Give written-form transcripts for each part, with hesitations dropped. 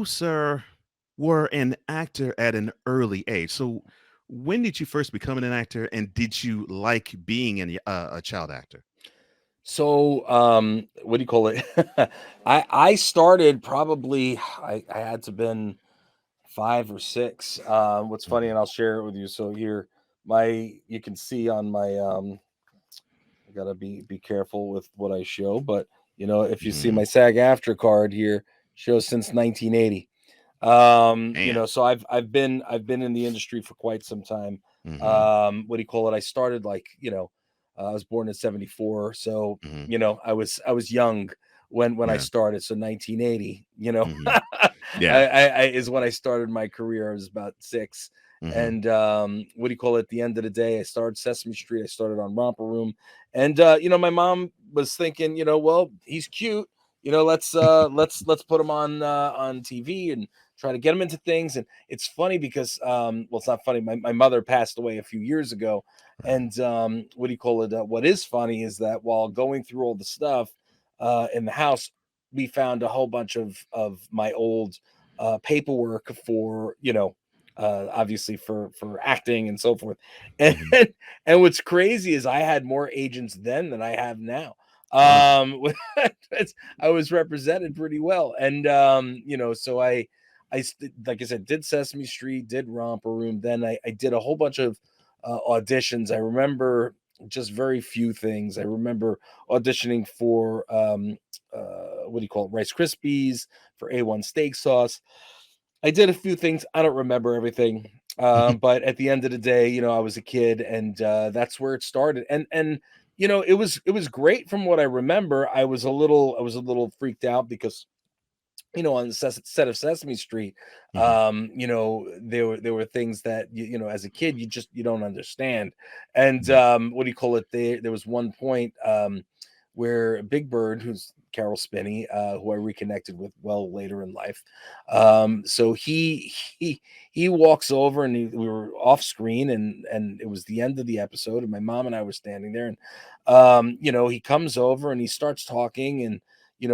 sir, were an actor at an early age. So, when did you first become an actor, and did you like being a child actor? So, what do you call it? I started probably I had to been 5 or 6. What's funny, Mhm, and I'll share it with you. So here, my you can see on my I gotta be careful with what I show, but if you see my mhm. SAG after card here, shows since 1980. Man. So I've been in the industry for quite some time. Mhm, What do you call it? I started I was born in '74, so mhm. I was young when I Yeah. started. So 1980, Mhm. Yeah. I is when I started my career. I was about 6. Mhm. And what do you call it? At the end of the day, I started Sesame Street. I started on Romper Room, and my mom was thinking, well, he's cute. Let's put him on TV and try to get him into things. And it's funny because well, it's not funny. My mother passed away a few years ago, Right. and what do you call it? What is funny is that while going through all the stuff in the house, we found a whole bunch of my old paperwork for obviously for acting and so forth. and Mhm. and what's crazy is I had more agents then than I have now. Wow. I was represented pretty well. And so like I said, did Sesame Street, did Romper Room. Then I did a whole bunch of auditions. I remember just very few things. I remember auditioning for what do you call it, Rice Krispies, for A1 steak sauce. I did a few things. I don't remember everything. But at the end of the day, I was a kid, and that's where it started. And it was great from what I remember. I was a little freaked out because on the set of Sesame Street, Mhm. there were things that as a kid you don't understand. And Right. what do you call it? There was one point where Big Bird, who's Carol Spinney, who I reconnected with well later in life, so he walks over, and we were off screen, and it was the end of the episode, and my mom and I were standing there, and he comes over and he starts talking, and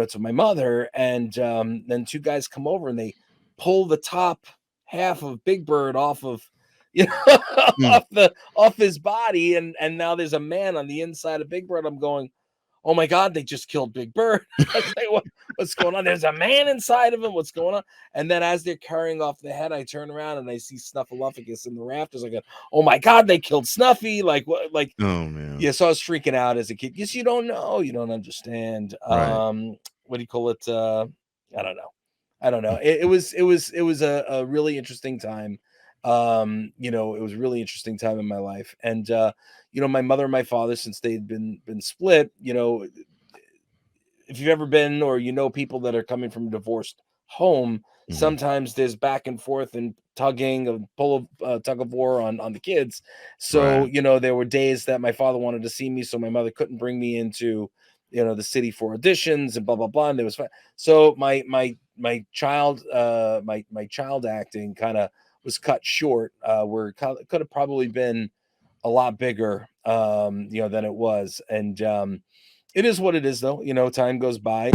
to my mother, and then two guys come over and they pull the top half of Big Bird off of Mm. off his body, and now there's a man on the inside of Big Bird. I'm going, oh my God, they just killed Big Bird. I was like, what's going on? There's a man inside of him. What's going on? And then as they're carrying off the head, I turn around and I see Snuffleupagus in the rafters. I go, oh my God, they killed Snuffy. Like what? Like, Oh, man. yeah, so I was freaking out as a kid because you don't know, you don't understand. Right. What do you call it? I don't know. I don't know. It was a really interesting time. It was a really interesting time in my life. And my mother and my father, since they'd been split, if you've ever been, or people that are coming from a divorced home, Mhm. sometimes there's back and forth and tugging of pull of tug of war on the kids. So Right. there were days that my father wanted to see me, so my mother couldn't bring me into the city for auditions and blah blah blah. And there was so my child acting kind of was cut short, where it could have probably been a lot bigger, than it was. And it is what it is, though. Time goes by.